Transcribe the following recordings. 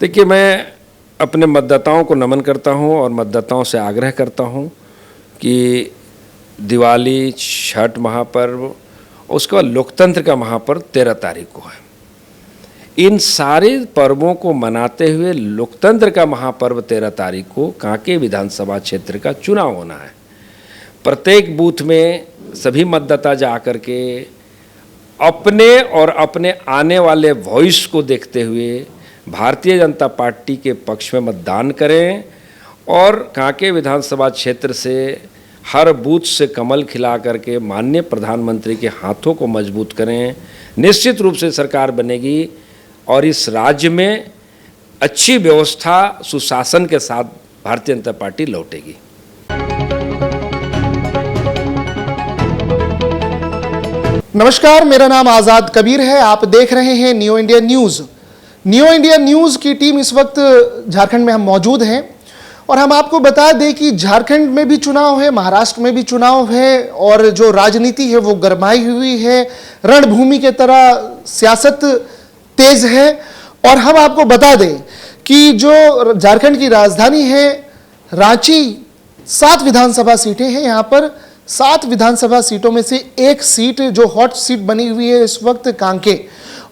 देखिए, मैं अपने मतदाताओं को नमन करता हूं और मतदाताओं से आग्रह करता हूं कि दिवाली, छठ महापर्व, उसके बाद लोकतंत्र का महापर्व 13 तारीख को है। इन सारे पर्वों को मनाते हुए लोकतंत्र का महापर्व 13 तारीख को कांके विधानसभा क्षेत्र का चुनाव होना है। प्रत्येक बूथ में सभी मतदाता जा कर के अपने और अपने आने वाले भविष्य को देखते हुए भारतीय जनता पार्टी के पक्ष में मतदान करें और कांके विधानसभा क्षेत्र से हर बूथ से कमल खिला करके माननीय प्रधानमंत्री के हाथों को मजबूत करें। निश्चित रूप से सरकार बनेगी और इस राज्य में अच्छी व्यवस्था, सुशासन के साथ भारतीय जनता पार्टी लौटेगी। नमस्कार, मेरा नाम आज़ाद कबीर है। आप देख रहे हैं new India news. New India news की टीम इस वक्त झारखंड में हम मौजूद हैं और हम आपको बता दें कि झारखंड में भी चुनाव है, महाराष्ट्र में भी चुनाव है और जो राजनीति है वो गरमाई हुई है। रणभूमि के तरह सियासत तेज है और हम आपको बता दें कि जो झारखंड की राजधानी है रांची, 7 विधानसभा सीटें हैं। यहाँ पर 7 विधानसभा सीटों में से एक सीट जो हॉट सीट बनी हुई है इस वक्त कांके,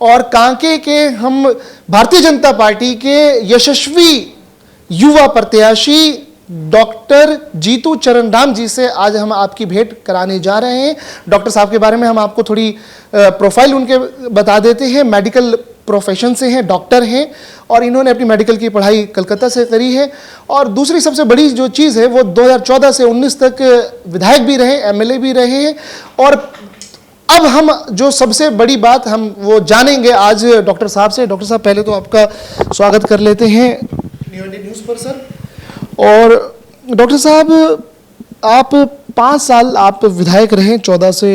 और कांके के हम भारतीय जनता पार्टी के यशस्वी युवा प्रत्याशी डॉक्टर जीतू चरण राम जी से आज हम आपकी भेंट कराने जा रहे हैं। डॉक्टर साहब के बारे में हम आपको थोड़ी प्रोफाइल उनके बता देते हैं। मेडिकल प्रोफेशन से हैं, डॉक्टर हैं और इन्होंने अपनी मेडिकल की पढ़ाई कलकत्ता से करी है। और दूसरी सबसे बड़ी जो चीज़ है वो 2014 से 19 तक विधायक भी रहे, एमएलए भी रहे हैं। और अब हम जो सबसे बड़ी बात हम वो जानेंगे आज डॉक्टर साहब से। डॉक्टर साहब, पहले तो आपका स्वागत कर लेते हैं न्यू इंडिया न्यूज़ पर सर। और डॉक्टर साहब, आप 5 साल आप विधायक रहे 14 से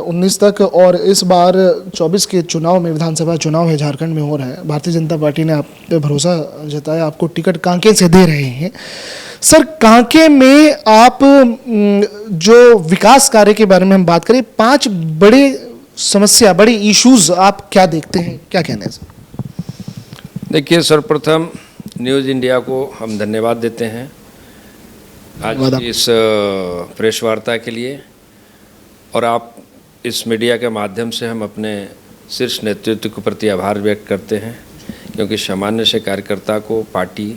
19 तक और इस बार 24 के चुनाव में, विधानसभा चुनाव है झारखंड में हो रहा है, भारतीय जनता पार्टी ने आप पे भरोसा जताया, आपको टिकट कांके से दे रहे हैं। सर, कांके में आप जो विकास कार्य के बारे में हम बात करें, 5 बड़े समस्या, बड़े इश्यूज आप क्या देखते हैं, क्या कहना है सर? देखिए, सर्वप्रथम न्यूज़ इंडिया को हम धन्यवाद देते हैं आज इस प्रेस वार्ता के लिए। और आप इस मीडिया के माध्यम से हम अपने शीर्ष नेतृत्व के प्रति आभार व्यक्त करते हैं, क्योंकि सामान्य से कार्यकर्ता को पार्टी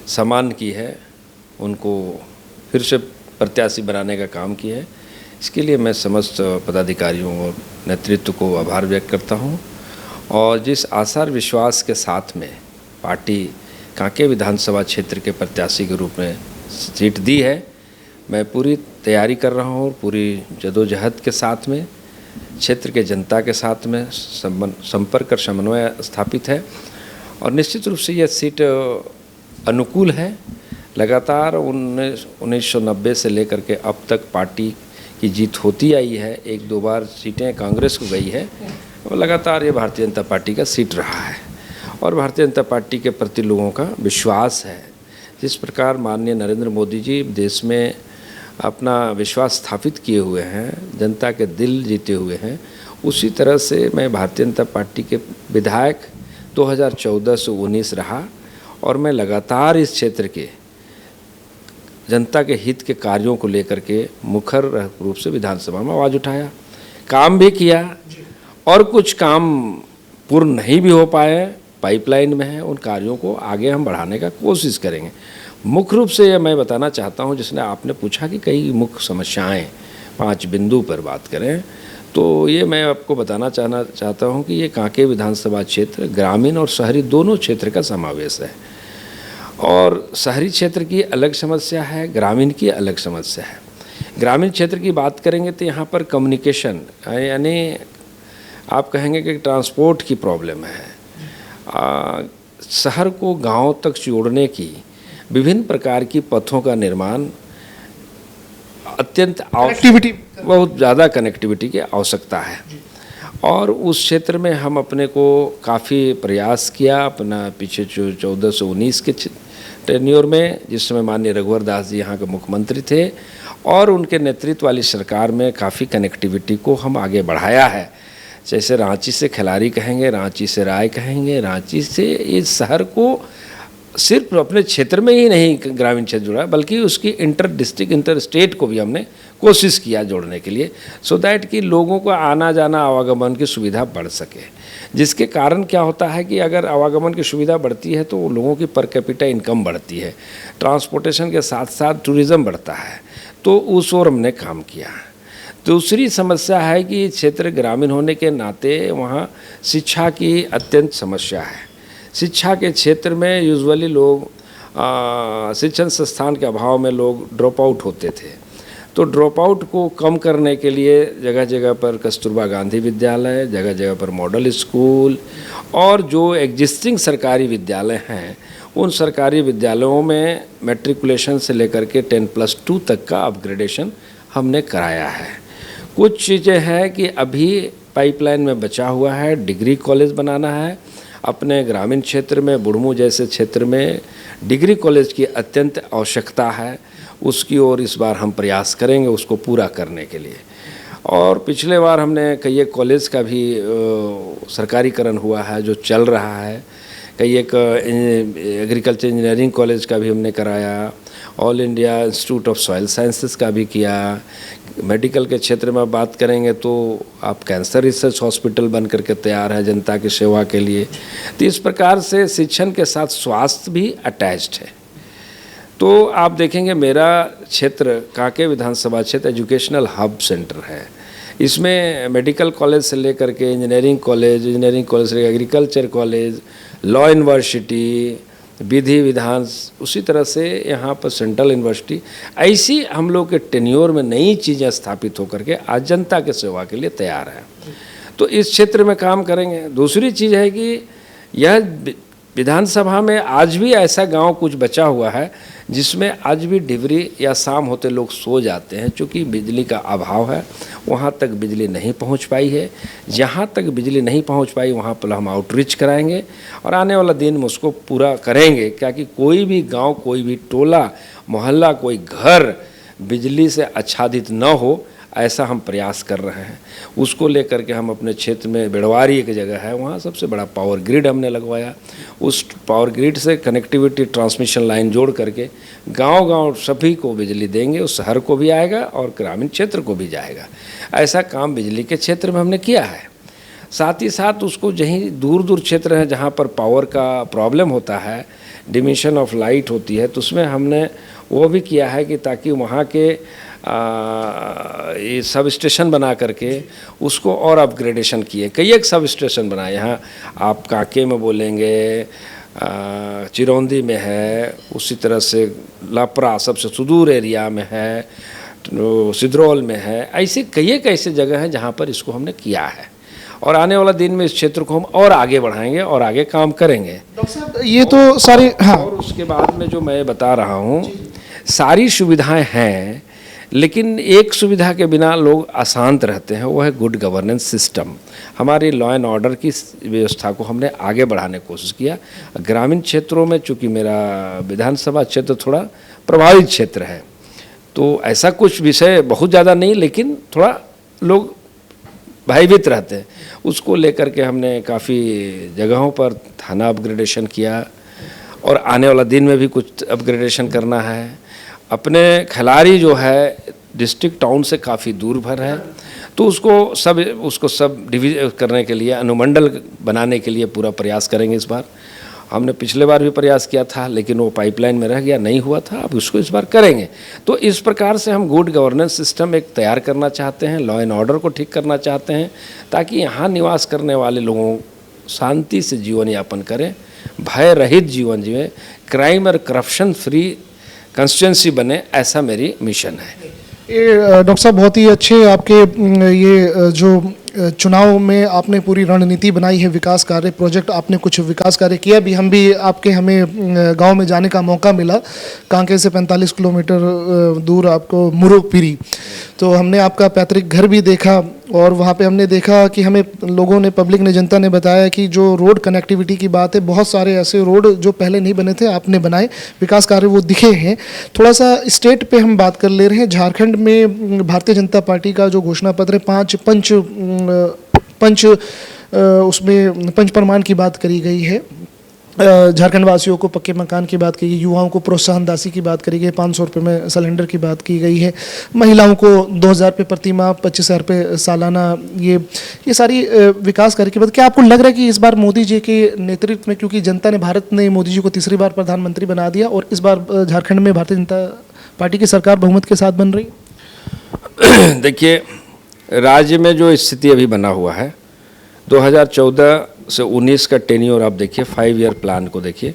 सम्मान की है, उनको फिर से प्रत्याशी बनाने का काम किया है। इसके लिए मैं समस्त पदाधिकारियों और नेतृत्व को आभार व्यक्त करता हूं। और जिस आसार विश्वास के साथ में पार्टी कांके विधानसभा क्षेत्र के प्रत्याशी के रूप में सीट दी है, मैं पूरी तैयारी कर रहा हूँ, पूरी जदोजहद के साथ में क्षेत्र के जनता के साथ में संपर्क और समन्वय स्थापित है। और निश्चित रूप से यह सीट अनुकूल है। लगातार 1990 से लेकर के अब तक पार्टी की जीत होती आई है। 1-2 बार सीटें कांग्रेस को गई है और लगातार ये भारतीय जनता पार्टी का सीट रहा है और भारतीय जनता पार्टी के प्रति लोगों का विश्वास है। जिस प्रकार माननीय नरेंद्र मोदी जी देश में अपना विश्वास स्थापित किए हुए हैं, जनता के दिल जीते हुए हैं, उसी तरह से मैं भारतीय जनता पार्टी के विधायक 2014 से 19 रहा और मैं लगातार इस क्षेत्र के जनता के हित के कार्यों को लेकर के मुखर रूप से विधानसभा में आवाज़ उठाया, काम भी किया और कुछ काम पूर्ण नहीं भी हो पाए, पाइपलाइन में है, उन कार्यों को आगे हम बढ़ाने का कोशिश करेंगे। मुख्य रूप से ये मैं बताना चाहता हूँ, जिसने आपने पूछा कि कई मुख्य समस्याएं, 5 बिंदु पर बात करें, तो ये मैं आपको बताना चाहता हूँ कि ये कांके विधानसभा क्षेत्र ग्रामीण और शहरी दोनों क्षेत्र का समावेश है। और शहरी क्षेत्र की अलग समस्या है, ग्रामीण की अलग समस्या है। ग्रामीण क्षेत्र की बात करेंगे तो यहाँ पर कम्युनिकेशन, यानी आप कहेंगे कि ट्रांसपोर्ट की प्रॉब्लम है। शहर को गांव तक जोड़ने की विभिन्न प्रकार की पथों का निर्माण अत्यंत बहुत ज़्यादा कनेक्टिविटी की आवश्यकता है और उस क्षेत्र में हम अपने को काफ़ी प्रयास किया। अपना पीछे 14 से 19 के टेन्योर में, जिस समय माननीय रघुवर दास जी यहाँ के मुख्यमंत्री थे और उनके नेतृत्व वाली सरकार में काफ़ी कनेक्टिविटी को हम आगे बढ़ाया है। जैसे रांची से खिलाड़ी कहेंगे, रांची से राय कहेंगे, रांची से इस शहर को सिर्फ अपने क्षेत्र में ही नहीं ग्रामीण क्षेत्र जुड़ा, बल्कि उसकी इंटर डिस्ट्रिक्ट इंटर स्टेट को भी हमने कोशिश किया जोड़ने के लिए, सो दैट कि लोगों को आना जाना आवागमन की सुविधा बढ़ सके। जिसके कारण क्या होता है कि अगर आवागमन की सुविधा बढ़ती है तो लोगों की पर कैपिटा इनकम बढ़ती है, ट्रांसपोर्टेशन के साथ साथ टूरिज़्म बढ़ता है, तो उस ओर हमने काम किया। दूसरी समस्या है कि क्षेत्र ग्रामीण होने के नाते वहाँ शिक्षा की अत्यंत समस्या है। शिक्षा के क्षेत्र में यूजुअली लोग शिक्षण संस्थान के अभाव में लोग ड्रॉप आउट होते थे, तो ड्रॉप आउट को कम करने के लिए जगह जगह पर कस्तूरबा गांधी विद्यालय, जगह जगह पर मॉडल स्कूल और जो एग्जिस्टिंग सरकारी विद्यालय हैं उन सरकारी विद्यालयों में मैट्रिकुलेशन से लेकर के 10+2 तक का अपग्रेडेशन हमने कराया है। कुछ चीज़ें हैं कि अभी पाइपलाइन में बचा हुआ है, डिग्री कॉलेज बनाना है। अपने ग्रामीण क्षेत्र में बुढ़मू जैसे क्षेत्र में डिग्री कॉलेज की अत्यंत आवश्यकता है, उसकी ओर इस बार हम प्रयास करेंगे उसको पूरा करने के लिए। और पिछले बार हमने कई एक कॉलेज का भी सरकारीकरण हुआ है जो चल रहा है, कई एक एग्रीकल्चर इंजीनियरिंग कॉलेज का भी हमने कराया, all India institute of soil sciences का भी किया। मेडिकल के क्षेत्र में बात करेंगे तो आप कैंसर रिसर्च हॉस्पिटल बन करके तैयार है जनता की सेवा के लिए। तो इस प्रकार से शिक्षण के साथ स्वास्थ्य भी अटैच्ड है। तो आप देखेंगे मेरा क्षेत्र कांके विधानसभा क्षेत्र एजुकेशनल हब सेंटर है। इसमें मेडिकल कॉलेज से लेकर के इंजीनियरिंग कॉलेज से एग्रीकल्चर कॉलेज, लॉ यूनिवर्सिटी, विधि विधान, उसी तरह से यहाँ पर सेंट्रल यूनिवर्सिटी, ऐसी हम लोग के टेन्योर में नई चीज़ें स्थापित होकर के आज जनता के सेवा के लिए तैयार है। तो इस क्षेत्र में काम करेंगे। दूसरी चीज़ है कि यह विधानसभा में आज भी ऐसा गांव कुछ बचा हुआ है जिसमें आज भी डिबरी या शाम होते लोग सो जाते हैं, क्योंकि बिजली का अभाव है, वहाँ तक बिजली नहीं पहुँच पाई है। जहाँ तक बिजली नहीं पहुँच पाई वहाँ पर हम आउटरीच कराएंगे और आने वाला दिन में उसको पूरा करेंगे, क्या कि कोई भी गांव, कोई भी टोला मोहल्ला, कोई घर बिजली से आच्छादित न हो, ऐसा हम प्रयास कर रहे हैं। उसको लेकर के हम अपने क्षेत्र में बेड़वारी एक जगह है, वहाँ सबसे बड़ा पावर ग्रिड हमने लगवाया। उस पावर ग्रिड से कनेक्टिविटी ट्रांसमिशन लाइन जोड़ करके गांव-गांव सभी को बिजली देंगे, उस शहर को भी आएगा और ग्रामीण क्षेत्र को भी जाएगा। ऐसा काम बिजली के क्षेत्र में हमने किया है। साथ ही साथ उसको जहीं दूर क्षेत्र हैं जहाँ पर पावर का प्रॉब्लम होता है, डिमिशन ऑफ लाइट होती है, तो उसमें हमने वो भी किया है कि ताकि वहाँ के ये सब स्टेशन बना करके उसको और अपग्रेडेशन किए। कई एक सब स्टेशन बनाए, यहाँ आप कांके में बोलेंगे, चिरौंदी में है, उसी तरह से लापरा सबसे सुदूर एरिया में है, सिद्रौल में है, ऐसे कई एक ऐसे जगह हैं जहाँ पर इसको हमने किया है। और आने वाला दिन में इस क्षेत्र को हम और आगे बढ़ाएंगे और आगे काम करेंगे। डॉक्टर साहब ये तो सारी, हाँ, और उसके बाद में जो मैं बता रहा हूँ, सारी सुविधाएं हैं, लेकिन एक सुविधा के बिना लोग अशांत रहते हैं, वो है गुड गवर्नेंस सिस्टम। हमारी लॉ एंड ऑर्डर की व्यवस्था को हमने आगे बढ़ाने की कोशिश किया। ग्रामीण क्षेत्रों में चूँकि मेरा विधानसभा क्षेत्र थोड़ा प्रभावित क्षेत्र है, तो ऐसा कुछ विषय बहुत ज़्यादा नहीं, लेकिन थोड़ा लोग भयभीत रहते हैं। उसको लेकर के हमने काफ़ी जगहों पर थाना अपग्रेडेशन किया और आने वाला दिन में भी कुछ अपग्रेडेशन करना है। अपने खिलाड़ी जो है डिस्ट्रिक्ट टाउन से काफ़ी दूर भर है, तो उसको सब डिवीजन करने के लिए, अनुमंडल बनाने के लिए पूरा प्रयास करेंगे। इस बार हमने पिछले बार भी प्रयास किया था, लेकिन वो पाइपलाइन में रह गया, नहीं हुआ था, अब उसको इस बार करेंगे। तो इस प्रकार से हम गुड गवर्नेंस सिस्टम एक तैयार करना चाहते हैं, लॉ एंड ऑर्डर को ठीक करना चाहते हैं, ताकि यहाँ निवास करने वाले लोगों शांति से जीवन यापन करें, भय रहित जीवन जिए, क्राइम और करप्शन फ्री कंस्टिट्यूंसी बने, ऐसा मेरी मिशन है। ये डॉक्टर साहब बहुत ही अच्छे आपके ये जो चुनाव में आपने पूरी रणनीति बनाई है, विकास कार्य प्रोजेक्ट, आपने कुछ विकास कार्य किया भी। हमें गांव में जाने का मौका मिला, कांके से 45 किलोमीटर दूर आपको मुरुपीरी, तो हमने आपका पैतृक घर भी देखा और वहाँ पे हमने देखा कि हमें लोगों ने, पब्लिक ने, जनता ने बताया कि जो रोड कनेक्टिविटी की बात है, बहुत सारे ऐसे रोड जो पहले नहीं बने थे आपने बनाए, विकास कार्य वो दिखे हैं। थोड़ा सा स्टेट पे हम बात कर ले रहे हैं। झारखंड में भारतीय जनता पार्टी का जो घोषणा पत्र है, 5 पंच उसमें पंच प्रमाण की बात करी गई है, झारखंड वासियों को पक्के मकान की बात की गई, युवाओं को प्रोत्साहन राशि की बात करी गई, 500 रुपये में सिलेंडर की बात की गई है, महिलाओं को 2,000 रुपये प्रति माह, 25,000 रुपये सालाना, ये सारी विकास कार्य की बात। क्या आपको लग रहा है कि इस बार मोदी जी के नेतृत्व में, क्योंकि जनता ने, भारत ने मोदी जी को तीसरी बार प्रधानमंत्री बना दिया और इस बार झारखंड में भारतीय जनता पार्टी की सरकार बहुमत के साथ बन रही है? देखिए, राज्य में जो स्थिति अभी बना हुआ है, 2014 से 19 का टेन्योर आप देखिए, 5 ईयर प्लान को देखिए,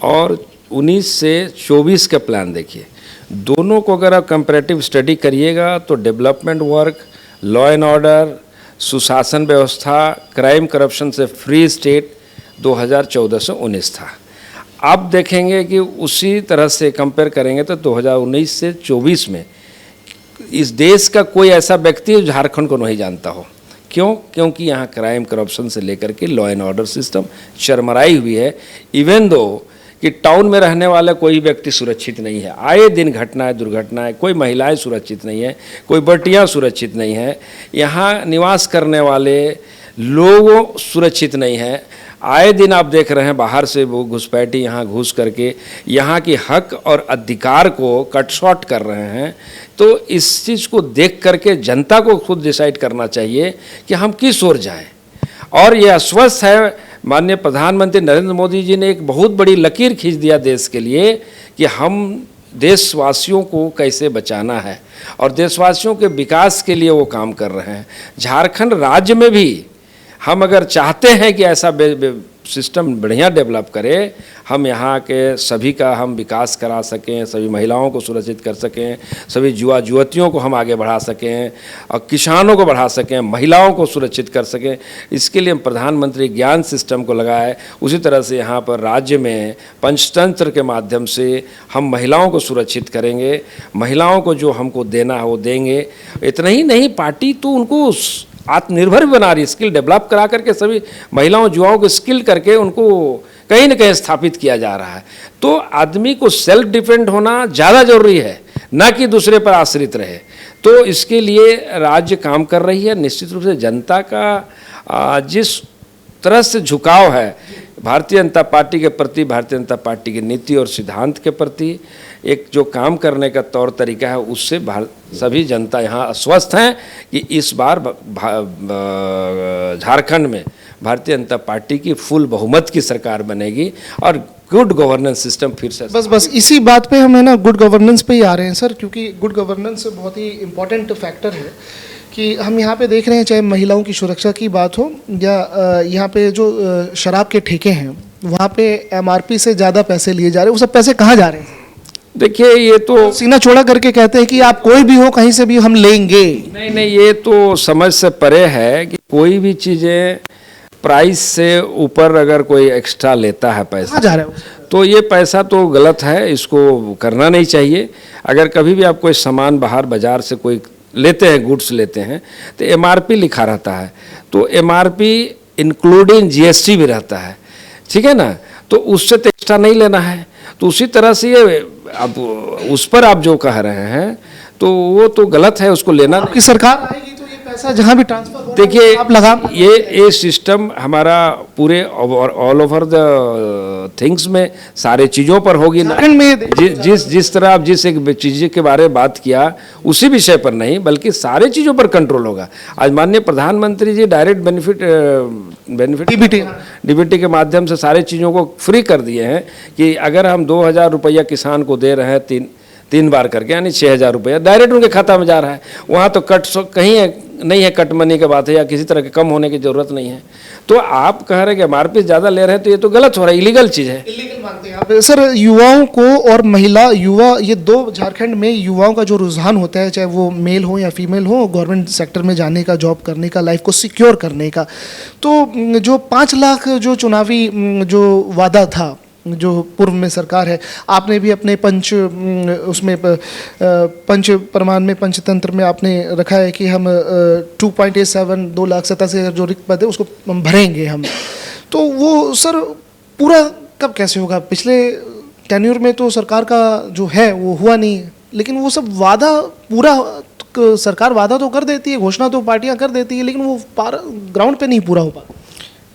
और 19 से 24 का प्लान देखिए, दोनों को अगर आप कंपैरेटिव स्टडी करिएगा तो development work, law and order, सुशासन व्यवस्था, क्राइम करप्शन से फ्री स्टेट 2014 से 19 था। अब देखेंगे कि उसी तरह से कंपेयर करेंगे तो 2019 से 24 में इस देश का कोई ऐसा व्यक्ति झारखंड को नहीं जानता हो। क्यों? क्योंकि यहाँ क्राइम करप्शन से लेकर के लॉ एंड ऑर्डर सिस्टम चरमराई हुई है। इवन दो कि टाउन में रहने वाला कोई व्यक्ति सुरक्षित नहीं है, आए दिन घटनाएं, दुर्घटनाएं, कोई महिलाएं सुरक्षित नहीं है, कोई बेटियां सुरक्षित नहीं है, यहाँ निवास करने वाले लोग सुरक्षित नहीं है। आए दिन आप देख रहे हैं बाहर से वो घुसपैठी यहाँ घुस करके यहाँ की हक और अधिकार को कट शॉर्ट कर रहे हैं। तो इस चीज़ को देख करके जनता को खुद डिसाइड करना चाहिए कि हम किस ओर जाएं। और ये आश्वस्त है, माननीय प्रधानमंत्री नरेंद्र मोदी जी ने एक बहुत बड़ी लकीर खींच दिया देश के लिए कि हम देशवासियों को कैसे बचाना है और देशवासियों के विकास के लिए वो काम कर रहे हैं। झारखंड राज्य में भी हम अगर चाहते हैं कि ऐसा सिस्टम बढ़िया डेवलप करें, हम यहाँ के सभी का हम विकास करा सकें, सभी महिलाओं को सुरक्षित कर सकें, सभी युवा युवतियों को हम आगे बढ़ा सकें और किसानों को बढ़ा सकें, महिलाओं को सुरक्षित कर सकें, इसके लिए हम प्रधानमंत्री ज्ञान सिस्टम को लगाए। उसी तरह से यहाँ पर राज्य में पंचतंत्र के माध्यम से हम महिलाओं को सुरक्षित करेंगे, महिलाओं को जो हमको देना है वो देंगे। इतना ही नहीं, पार्टी तो उनको आत्मनिर्भर भी बना रही है, स्किल डेवलप करा करके सभी महिलाओं युवाओं को स्किल करके उनको कहीं न कहीं स्थापित किया जा रहा है। तो आदमी को सेल्फ डिपेंड होना ज़्यादा जरूरी है, ना कि दूसरे पर आश्रित रहे। तो इसके लिए राज्य काम कर रही है। निश्चित रूप से जनता का जिस तरह से झुकाव है भारतीय जनता पार्टी के प्रति, भारतीय जनता पार्टी की नीति और सिद्धांत के प्रति, एक जो काम करने का तौर तरीका है, उससे सभी जनता यहाँ आश्वस्त हैं कि इस बार झारखंड में भारतीय जनता पार्टी की फुल बहुमत की सरकार बनेगी और गुड गवर्नेंस सिस्टम फिर से। बस इसी बात पे हम है ना गुड गवर्नेंस पे ही आ रहे हैं सर, क्योंकि गुड गवर्नेंस बहुत ही इम्पोर्टेंट फैक्टर है कि हम यहाँ पे देख रहे हैं, चाहे महिलाओं की सुरक्षा की बात हो या यहाँ पे जो शराब के ठेके हैं वहाँ पे MRP से ज़्यादा पैसे लिए जा रहे हैं। वो सब पैसे कहाँ जा रहे हैं? देखिए, ये तो सीना चौड़ा करके कहते हैं कि आप कोई भी हो, कहीं से भी हम लेंगे। नहीं, ये तो समझ से परे है कि कोई भी चीज़ें प्राइस से ऊपर अगर कोई एक्स्ट्रा लेता है पैसा जा रहा है, तो ये पैसा तो गलत है, इसको करना नहीं चाहिए। अगर कभी भी आप कोई सामान बाहर बाजार से कोई लेते हैं, गुड्स लेते हैं, तो MRP लिखा रहता है, तो MRP इंक्लूडिंग GST भी रहता है, ठीक है ना। तो उससे तो एक्स्ट्रा नहीं लेना है। तो उसी तरह से ये अब उस पर आप जो कह रहे हैं तो वो तो गलत है, उसको लेना। आपकी सरकार आएगी तो ये पैसा जहाँ भी ट्रांसफर हो, देखिए, आप लगा ये सिस्टम हमारा पूरे ऑल ओवर द थिंग्स में सारे चीज़ों पर होगी ना। जिस तरह आप जिस एक चीज़ के बारे में बात किया उसी विषय पर नहीं, बल्कि सारे चीज़ों पर कंट्रोल होगा। आज माननीय प्रधानमंत्री जी डायरेक्ट बेनिफिट DBT के माध्यम से सारे चीज़ों को फ्री कर दिए हैं कि अगर हम 2,000 रुपया किसान को दे रहे हैं तीन बार करके, यानी 6,000 रुपया डायरेक्ट उनके खाता में जा रहा है। वहाँ तो कट कहीं नहीं है, कट मनी की बात है या किसी तरह के कम होने की ज़रूरत नहीं है। तो आप कह रहे हैं कि MRP ज़्यादा ले रहे हैं, तो ये तो गलत हो रहा है, इलीगल चीज़ है। इलीगल मानते हैं आप सर। युवाओं को और युवा, ये दो झारखंड में युवाओं का जो रुझान होता है, चाहे वो मेल हो या फीमेल हो, गवर्नमेंट सेक्टर में जाने का, जॉब करने का, लाइफ को सिक्योर करने का, तो जो 5 लाख जो चुनावी जो वादा था, जो पूर्व में सरकार है, आपने भी अपने पंच प्रमाण में, पंचतंत्र में आपने रखा है कि हम 2.87 2,87,000 जो रिक्त पद है उसको भरेंगे हम। तो वो सर पूरा कब कैसे होगा? पिछले टेन्योर में तो सरकार का जो है वो हुआ नहीं, लेकिन वो सब वादा पूरा सरकार वादा तो कर देती है, घोषणा तो पार्टियां कर देती है, लेकिन वो ग्राउंड पे नहीं पूरा हो पाता।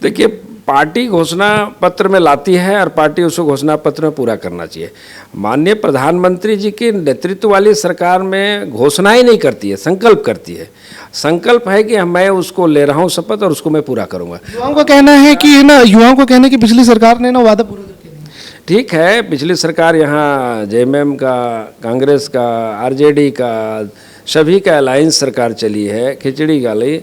देखिए, पार्टी घोषणा पत्र में लाती है और पार्टी उसको घोषणा पत्र में पूरा करना चाहिए। माननीय प्रधानमंत्री जी के नेतृत्व वाली सरकार में घोषणाएं नहीं करती है, संकल्प करती है। संकल्प है कि मैं उसको ले रहा हूं शपथ और उसको मैं पूरा करूंगा। युवाओं का कहना है कि ना, युवाओं का कहना है कि पिछली सरकार ने ना वादा पूरा करके दिया। ठीक है, पिछली सरकार यहाँ जेएमएम का, कांग्रेस का, आरजेडी का, सभी का अलायंस सरकार चली है, खिचड़ी गाली,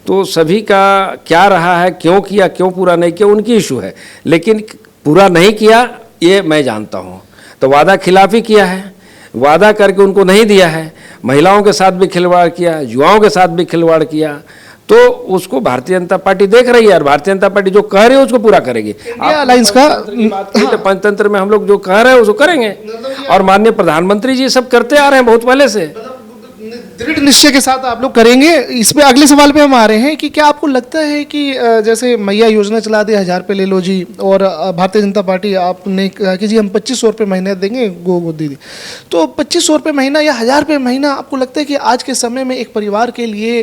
तो सभी का क्या रहा है, क्यों किया, क्यों पूरा नहीं किया, उनकी इशू है। लेकिन पूरा नहीं किया ये मैं जानता हूँ। तो वादा खिलाफी किया है, वादा करके उनको नहीं दिया है, महिलाओं के साथ भी खिलवाड़ किया, युवाओं के साथ भी खिलवाड़ किया, तो उसको भारतीय जनता पार्टी देख रही है और भारतीय जनता पार्टी जो कह रही है उसको पूरा करेगी। अलायंस का पंचतंत्र में हम लोग जो कह रहे हैं उसको करेंगे और माननीय प्रधानमंत्री जी सब करते आ रहे हैं बहुत पहले से। दृढ़ निश्चय के साथ आप लोग करेंगे। इस पे अगले सवाल पे हम आ रहे हैं कि क्या आपको लगता है कि जैसे मैया योजना चला दी, 1000 रुपये ले लो जी, और भारतीय जनता पार्टी आपने कहा कि जी हम 2500 रुपये महीने देंगे गोदी दी, तो 2500 रुपये महीना या 1000 रुपये महीना आपको लगता है कि आज के समय में एक परिवार के लिए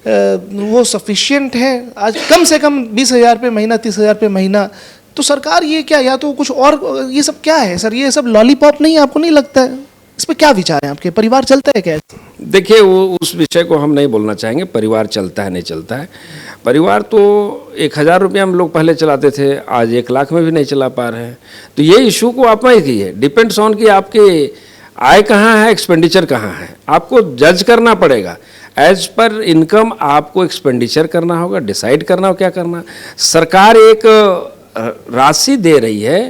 वो सफिशियंट है? आज कम से कम 20,000 रुपये महीना, 30,000 रुपये महीना, तो सरकार ये क्या, या तो कुछ और, ये सब क्या है सर? ये सब लॉलीपॉप नहीं है? आपको नहीं लगता है? इस पर क्या विचार है आपके? परिवार चलता है क्या? देखिए, वो उस विषय को हम नहीं बोलना चाहेंगे, परिवार चलता है नहीं चलता है। परिवार तो 1000 रुपये हम लोग पहले चलाते थे, आज 1 लाख में भी नहीं चला पा रहे हैं। तो ये इशू को आप में की है, डिपेंड्स ऑन कि आपके आय कहाँ है, एक्सपेंडिचर कहाँ है, आपको जज करना पड़ेगा। एज पर इनकम आपको एक्सपेंडिचर करना होगा, डिसाइड करना होगा क्या करना। सरकार एक राशि दे रही है,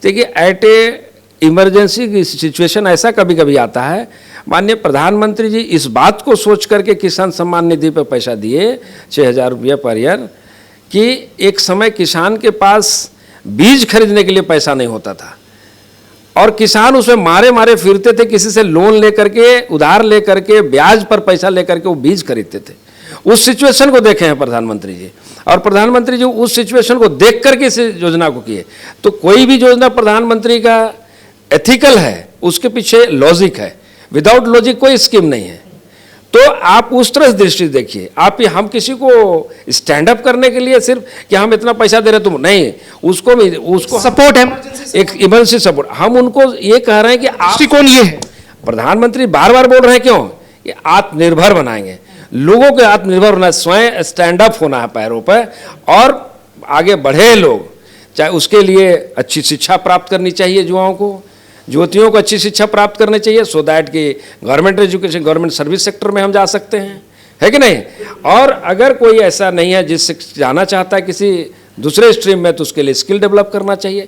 देखिए एट ए इमरजेंसी की सिचुएशन ऐसा कभी कभी आता है, माननीय प्रधानमंत्री जी इस बात को सोच करके किसान सम्मान निधि पर पैसा दिए 6,000 रुपया पर ईयर, कि एक समय किसान के पास बीज खरीदने के लिए पैसा नहीं होता था और किसान उसमें मारे मारे फिरते थे, किसी से लोन लेकर के, उधार लेकर के, ब्याज पर पैसा लेकर के वो बीज खरीदते थे। उस सिचुएशन को देखे हैं प्रधानमंत्री जी, और प्रधानमंत्री जी उस सिचुएशन को देख करके इस योजना को किए। तो कोई भी योजना प्रधानमंत्री का एथिकल है, उसके पीछे लॉजिक है, विदाउट लॉजिक कोई स्कीम नहीं है। तो आप उस तरह से दृष्टि देखिए। आप हम किसी को स्टैंड अप करने के लिए सिर्फ कि हम इतना पैसा दे रहे तुम नहीं, उसको सपोर्ट है, एक इमरजेंसी सपोर्ट। हम उनको ये कह रहे हैं कि दृष्टिकोण ये है, प्रधानमंत्री बार बार बोल रहे हैं क्यों, कि आत्मनिर्भर बनाएंगे, लोगों को आत्मनिर्भर होना, स्वयं स्टैंड अप होना है पैरों पर और आगे बढ़े लोग। चाहे उसके लिए अच्छी शिक्षा प्राप्त करनी चाहिए, युवाओं को, युवतियों को अच्छी शिक्षा प्राप्त करनी चाहिए, सो दैट कि government education, government service sector में हम जा सकते हैं, है कि नहीं। और अगर कोई ऐसा नहीं है जिससे जाना चाहता है किसी दूसरे स्ट्रीम में, तो उसके लिए स्किल डेवलप करना चाहिए।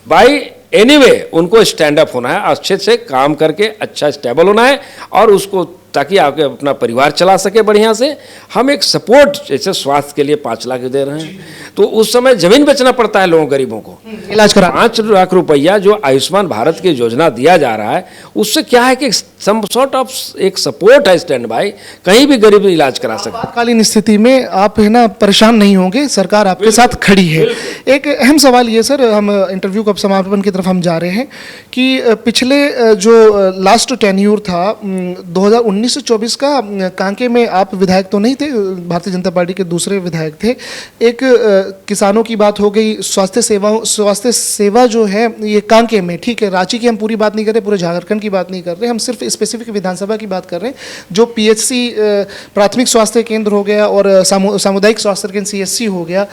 बाई एनीवे उनको स्टैंड अप होना है, अच्छे से काम करके अच्छा स्टेबल होना है, और उसको ताकि आपके अपना परिवार चला सके बढ़िया से। हम एक सपोर्ट, जैसे स्वास्थ्य के लिए 5 लाख दे रहे हैं, तो उस समय जमीन बेचना पड़ता है लोगों गरीबों को, इलाज करा। 5 लाख रुपया जो आयुष्मान भारत की योजना दिया जा रहा है, उससे क्या है कि सम सॉर्ट ऑफ एक सपोर्ट है, स्टैंड बाय, कहीं भी गरीब इलाज करा सकते। आपातकालीन स्थिति में आप है ना परेशान नहीं होंगे, सरकार आपके साथ खड़ी है। एक अहम सवाल ये सर, हम इंटरव्यू का समापन की तरफ हम जा रहे हैं कि पिछले जो लास्ट टेन्यूर था 2019 से 24 का, कांके में आप विधायक तो नहीं थे, भारतीय जनता पार्टी के दूसरे विधायक थे। एक किसानों की बात हो गई, स्वास्थ्य सेवा जो है ये कांके में, ठीक है, रांची की हम पूरी बात नहीं कर रहे, पूरे झारखंड की बात नहीं कर रहे, हम सिर्फ स्पेसिफिक विधानसभा की बात कर रहे हैं। जो पीएचसी प्राथमिक स्वास्थ्य केंद्र हो गया और सामुदायिक स्वास्थ्य केंद्र सीएससी हो गया,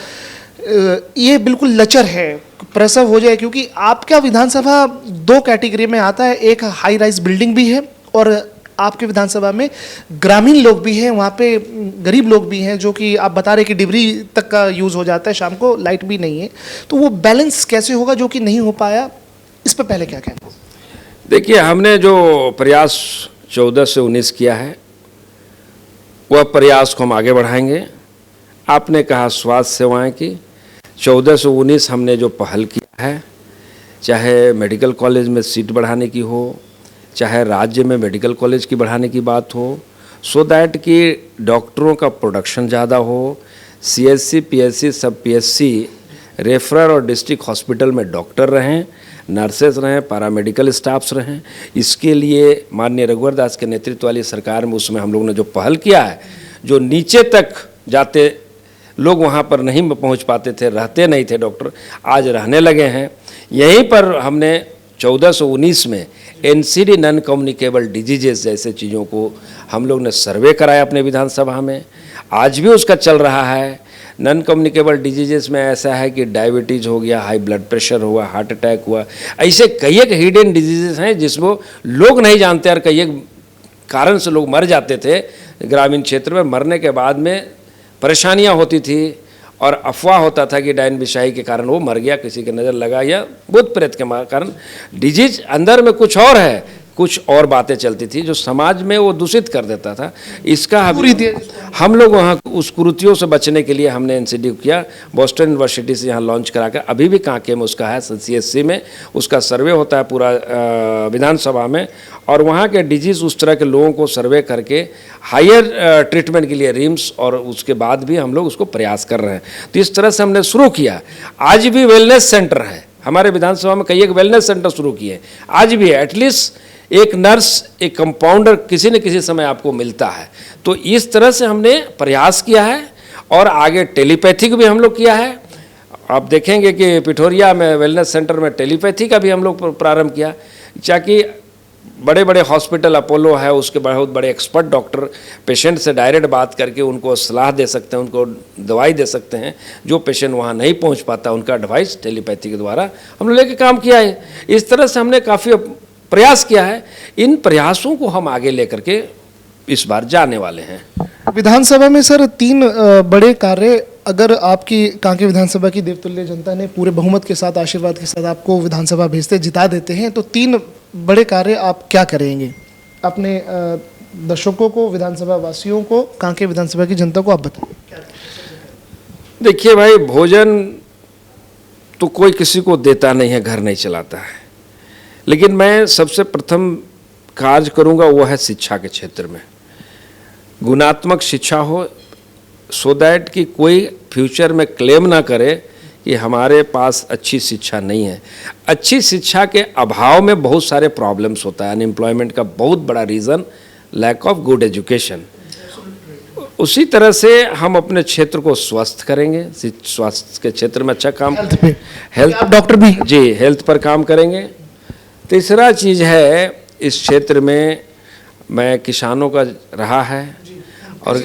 ये बिल्कुल लचर है, प्रसव हो जाए, क्योंकि आपका विधानसभा 2 कैटेगरी में आता है। एक हाई राइज बिल्डिंग भी है और आपके विधानसभा में ग्रामीण लोग भी हैं, वहाँ पे गरीब लोग भी हैं, जो कि आप बता रहे कि डिबरी तक का यूज़ हो जाता है, शाम को लाइट भी नहीं है। तो वो बैलेंस कैसे होगा जो कि नहीं हो पाया, इस पर पहले क्या कहना? देखिए, हमने जो प्रयास 14 से 19 किया है, वह प्रयास को हम आगे बढ़ाएंगे। आपने कहा स्वास्थ्य सेवाएं की, 14 से 19 हमने जो पहल किया है, चाहे मेडिकल कॉलेज में सीट बढ़ाने की हो, चाहे राज्य में मेडिकल कॉलेज की बढ़ाने की बात हो, सो दैट कि डॉक्टरों का प्रोडक्शन ज़्यादा हो, सीएससी, पीएससी, सब पीएससी, रेफरल और डिस्ट्रिक्ट हॉस्पिटल में डॉक्टर रहें, नर्सेज रहें, पैरामेडिकल स्टाफ्स रहें। इसके लिए माननीय रघुवर दास के नेतृत्व वाली सरकार में उसमें हम लोगों ने जो पहल किया है, जो नीचे तक जाते लोग वहाँ पर नहीं पहुँच पाते थे, रहते नहीं थे डॉक्टर, आज रहने लगे हैं। यहीं पर हमने 1419 में NCD नॉन कम्युनिकेबल डिजीजेस जैसे चीज़ों को हम लोग ने सर्वे कराया अपने विधानसभा में, आज भी उसका चल रहा है। नॉन कम्युनिकेबल डिजीजेस में ऐसा है कि डायबिटीज़ हो गया, हाई ब्लड प्रेशर हुआ, हार्ट अटैक हुआ, ऐसे कई एक हिडन डिजीजेस हैं जिसमें लोग नहीं जानते और कई एक कारण से लोग मर जाते थे। ग्रामीण क्षेत्र में मरने के बाद में परेशानियां होती थी और अफवाह होता था कि डायन बिशाई के कारण वो मर गया, किसी की नज़र लगा या भूत प्रेत के कारण। डिजीज अंदर में कुछ और है, कुछ और बातें चलती थी जो समाज में वो दूषित कर देता था। इसका हम लोग वहाँ उस कुरीतियों से बचने के लिए हमने NCD किया, बोस्टन यूनिवर्सिटी से यहाँ लॉन्च कराकर अभी भी कांके में उसका है, CSC में उसका सर्वे होता है पूरा विधानसभा में, और वहाँ के डिजीज़ उस तरह के लोगों को सर्वे करके हायर ट्रीटमेंट के लिए रिम्स, और उसके बाद भी हम लोग उसको प्रयास कर रहे हैं। तो इस तरह से हमने शुरू किया। आज भी वेलनेस सेंटर है हमारे विधानसभा में, कई एक वेलनेस सेंटर शुरू किए आज भी। एटलीस्ट एक नर्स, एक कंपाउंडर किसी न किसी समय आपको मिलता है। तो इस तरह से हमने प्रयास किया है और आगे टेलीपैथिक भी हम लोग किया है। आप देखेंगे कि पिठोरिया में वेलनेस सेंटर में टेलीपैथी का भी हम लोग प्रारंभ किया, ताकि बड़े बड़े हॉस्पिटल अपोलो है, उसके बहुत बड़े एक्सपर्ट डॉक्टर पेशेंट से डायरेक्ट बात करके उनको सलाह दे सकते हैं, उनको दवाई दे सकते हैं। जो पेशेंट वहाँ नहीं पहुँच पाता उनका एडवाइस टेलीपैथी के द्वारा हम लोग लेके काम किया है। इस तरह से हमने काफ़ी प्रयास किया है। इन प्रयासों को हम आगे लेकर के इस बार जाने वाले हैं। विधानसभा में सर 3 बड़े कार्य, अगर आपकी कांके विधानसभा की देवतुल्य जनता ने पूरे बहुमत के साथ, आशीर्वाद के साथ आपको विधानसभा भेजते जिता देते हैं, तो 3 बड़े कार्य आप क्या करेंगे अपने दर्शकों को, विधानसभा वासियों को, कांके विधानसभा की जनता को आप बताएं। देखिए भाई, भोजन तो कोई किसी को देता नहीं है, घर नहीं चलाता है, लेकिन मैं सबसे प्रथम कार्य करूंगा वो है शिक्षा के क्षेत्र में गुणात्मक शिक्षा हो, सो दैट कि कोई फ्यूचर में क्लेम ना करे कि हमारे पास अच्छी शिक्षा नहीं है। अच्छी शिक्षा के अभाव में बहुत सारे प्रॉब्लम्स होता है। अनएम्प्लॉयमेंट का बहुत बड़ा reason lack of good education. उसी तरह से हम अपने क्षेत्र को स्वस्थ करेंगे, स्वास्थ्य के क्षेत्र में अच्छा काम, हेल्थ डॉक्टर भी जी हेल्थ पर काम करेंगे। तीसरा चीज़ है, इस क्षेत्र में मैं किसानों का रहा है और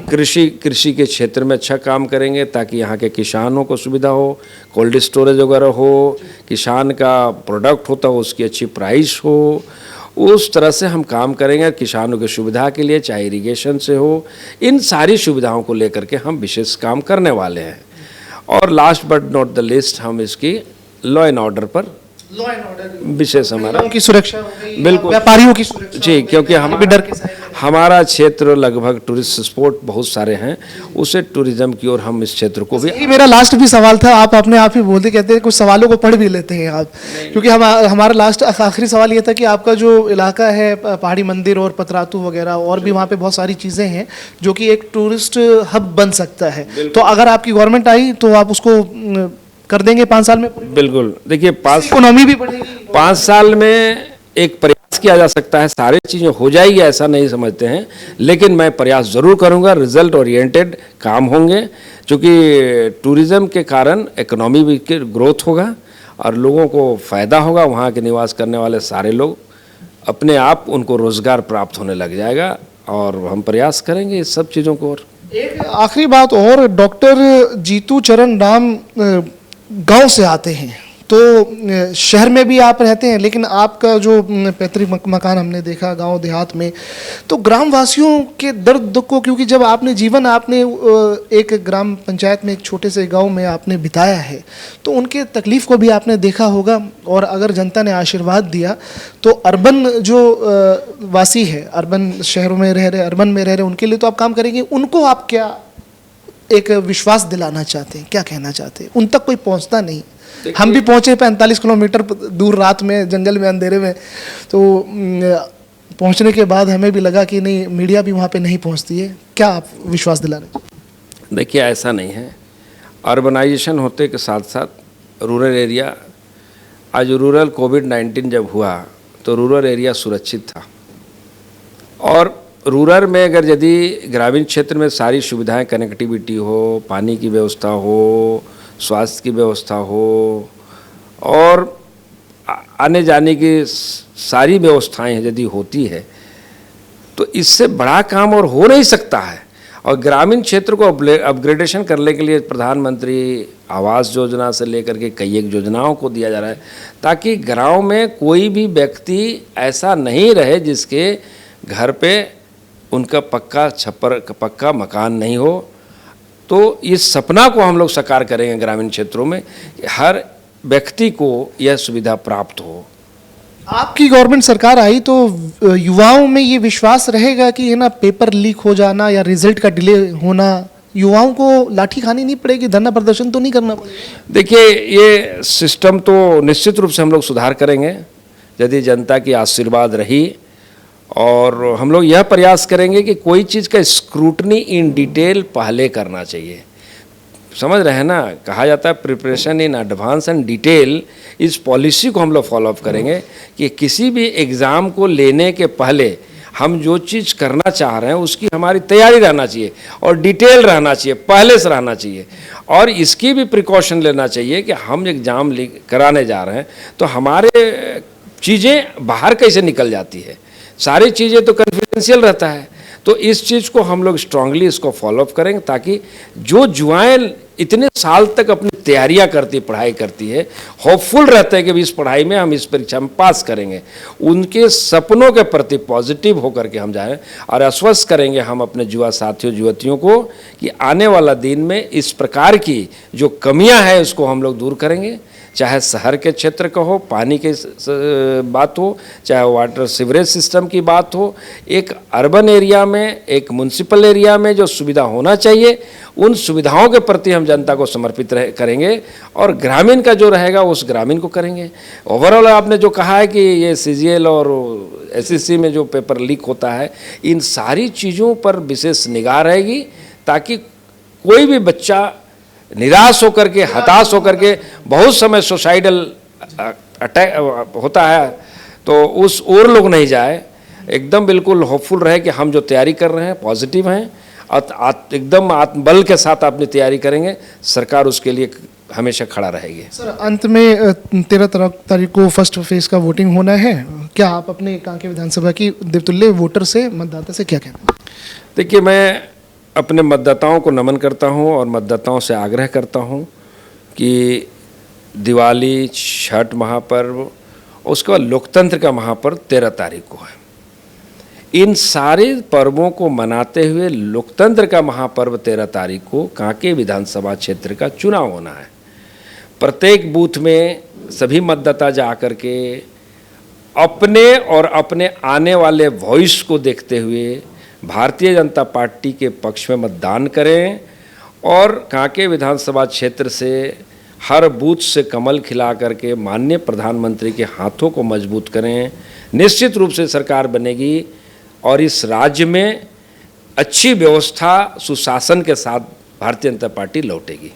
कृषि के क्षेत्र में अच्छा काम करेंगे, ताकि यहाँ के किसानों को सुविधा हो, कोल्ड स्टोरेज वगैरह हो, किसान का प्रोडक्ट होता हो उसकी अच्छी प्राइस हो। उस तरह से हम काम करेंगे किसानों की सुविधा के लिए, चाहे इरिगेशन से हो, इन सारी सुविधाओं को लेकर के हम विशेष काम करने वाले हैं। और last but not the list, हम इसकी लॉ एंड ऑर्डर पर विशेष हमारा की सुरक्षा, बिल्कुल व्यापारियों की सुरक्षा जी, क्योंकि हमारा क्षेत्र लगभग टूरिस्ट स्पॉट बहुत सारे हैं, उसे टूरिज्म की ओर हम इस क्षेत्र को भी। मेरा लास्ट भी सवाल था, आप अपने आप ही बोलते कहते हैं, कुछ सवालों को पढ़ भी लेते हैं आप, क्योंकि हमारा लास्ट आखिरी सवाल ये था कि आपका जो इलाका है पहाड़ी मंदिर और पतरातू वगैरह और भी वहाँ पे बहुत सारी चीज़ें हैं जो कि एक टूरिस्ट हब बन सकता है, तो अगर आपकी गवर्नमेंट आई तो आप उसको कर देंगे 5 साल में? बिल्कुल। देखिए, इकोनॉमी भी बढ़ेगी। 5 साल में एक प्रयास किया जा सकता है, सारी चीज़ें हो जाएगी ऐसा नहीं समझते हैं, लेकिन मैं प्रयास ज़रूर करूंगा, रिजल्ट ओरिएंटेड काम होंगे, क्योंकि टूरिज़्म के कारण इकोनॉमी भी ग्रोथ होगा और लोगों को फ़ायदा होगा। वहाँ के निवास करने वाले सारे लोग अपने आप उनको रोज़गार प्राप्त होने लग जाएगा, और हम प्रयास करेंगे इस सब चीज़ों को। और एक आखिरी बात और, डॉक्टर जीतू चरण राम गांव से आते हैं, तो शहर में भी आप रहते हैं, लेकिन आपका जो पैतृक मकान हमने देखा गांव देहात में, तो ग्रामवासियों के दर्द दुख को, क्योंकि जब आपने जीवन आपने एक ग्राम पंचायत में एक छोटे से गांव में आपने बिताया है, तो उनके तकलीफ को भी आपने देखा होगा। और अगर जनता ने आशीर्वाद दिया तो अर्बन जो वासी है, अर्बन शहरों में रह रहे, अर्बन में रह रहे, उनके लिए तो आप काम करेंगे। उनको आप क्या एक विश्वास दिलाना चाहते हैं, क्या कहना चाहते हैं? उन तक कोई पहुंचता नहीं, हम भी पहुंचे 45 किलोमीटर दूर रात में जंगल में अंधेरे में, तो पहुंचने के बाद हमें भी लगा कि नहीं, मीडिया भी वहां पे नहीं पहुंचती है। क्या आप विश्वास दिला रहे हैं? देखिए, ऐसा नहीं है। अर्बनाइजेशन होते के साथ साथ रूरल एरिया आज रूरल कोविड-19 जब हुआ तो रूरल एरिया सुरक्षित था, और रूरल में अगर यदि ग्रामीण क्षेत्र में सारी सुविधाएं, कनेक्टिविटी हो, पानी की व्यवस्था हो, स्वास्थ्य की व्यवस्था हो और आने जाने की सारी व्यवस्थाएं यदि होती है तो इससे बड़ा काम और हो नहीं सकता है। और ग्रामीण क्षेत्र को अपग्रेडेशन करने के लिए प्रधानमंत्री आवास योजना से लेकर के कई एक योजनाओं को दिया जा रहा है, ताकि गांव में कोई भी व्यक्ति ऐसा नहीं रहे जिसके घर पे उनका पक्का छप्पर, पक्का मकान नहीं हो। तो इस सपना को हम लोग साकार करेंगे ग्रामीण क्षेत्रों में, हर व्यक्ति को यह सुविधा प्राप्त हो। आपकी गवर्नमेंट सरकार आई तो युवाओं में ये विश्वास रहेगा कि है ना, पेपर लीक हो जाना या रिजल्ट का डिले होना, युवाओं को लाठी खानी नहीं पड़ेगी, धरना प्रदर्शन तो नहीं करना पड़ेगा? देखिए, ये सिस्टम तो निश्चित रूप से हम लोग सुधार करेंगे यदि जनता की आशीर्वाद रही, और हम लोग यह प्रयास करेंगे कि कोई चीज़ का स्क्रूटनी इन डिटेल पहले करना चाहिए। समझ रहे हैं ना, कहा जाता है preparation in advance and detail. इस पॉलिसी को हम लोग फॉलोअप करेंगे कि किसी भी एग्ज़ाम को लेने के पहले हम जो चीज़ करना चाह रहे हैं उसकी हमारी तैयारी रहना चाहिए और डिटेल रहना चाहिए, पहले से रहना चाहिए। और इसकी भी प्रिकॉशन लेना चाहिए कि हम एग्ज़ाम कराने जा रहे हैं तो हमारे चीज़ें बाहर कैसे निकल जाती है, सारी चीज़ें तो कन्फिडेंशियल रहता है। तो इस चीज़ को हम लोग स्ट्रांगली इसको फॉलोअप करेंगे, ताकि जो युवाएं इतने साल तक अपनी तैयारियां करती, पढ़ाई करती है, होपफुल रहते हैं कि इस पढ़ाई में हम इस परीक्षा में पास करेंगे, उनके सपनों के प्रति पॉजिटिव होकर के हम जाएं और आश्वस्त करेंगे हम अपने युवा साथियों युवतियों को कि आने वाला दिन में इस प्रकार की जो कमियां हैं उसको हम लोग दूर करेंगे। चाहे शहर के क्षेत्र का हो, पानी की बात हो, चाहे वाटर सीवरेज सिस्टम की बात हो, एक अर्बन एरिया में, एक म्यूनसिपल एरिया में जो सुविधा होना चाहिए उन सुविधाओं के प्रति हम जनता को समर्पित करेंगे, और ग्रामीण का जो रहेगा उस ग्रामीण को करेंगे। ओवरऑल आपने जो कहा है कि ये CGL और SSC में जो पेपर लीक होता है, इन सारी चीज़ों पर विशेष निगाह रहेगी, ताकि कोई भी बच्चा निराश होकर के, हताश होकर के, बहुत समय सुसाइडल अटैक होता है तो उस ओर लोग नहीं जाए, एकदम बिल्कुल होपफुल रहे कि हम जो तैयारी कर रहे हैं पॉजिटिव हैं और एकदम आत्मबल के साथ अपनी तैयारी करेंगे। सरकार उसके लिए हमेशा खड़ा रहेगी। सर, अंत में 13 तारीख को फर्स्ट फेज का वोटिंग होना है, क्या आप अपने कांके विधानसभा की देवतुल्य वोटर से, मतदाता से क्या कहना? देखिए, मैं अपने मतदाताओं को नमन करता हूं और मतदाताओं से आग्रह करता हूं कि दिवाली, छठ महापर्व, उसके बाद लोकतंत्र का महापर्व 13 तारीख को है। इन सारे पर्वों को मनाते हुए लोकतंत्र का महापर्व 13 तारीख को कांके विधानसभा क्षेत्र का चुनाव होना है। प्रत्येक बूथ में सभी मतदाता जा कर के अपने और अपने आने वाले वॉइस को देखते हुए भारतीय जनता पार्टी के पक्ष में मतदान करें, और कांके विधानसभा क्षेत्र से हर बूथ से कमल खिला करके माननीय प्रधानमंत्री के हाथों को मजबूत करें। निश्चित रूप से सरकार बनेगी और इस राज्य में अच्छी व्यवस्था, सुशासन के साथ भारतीय जनता पार्टी लौटेगी।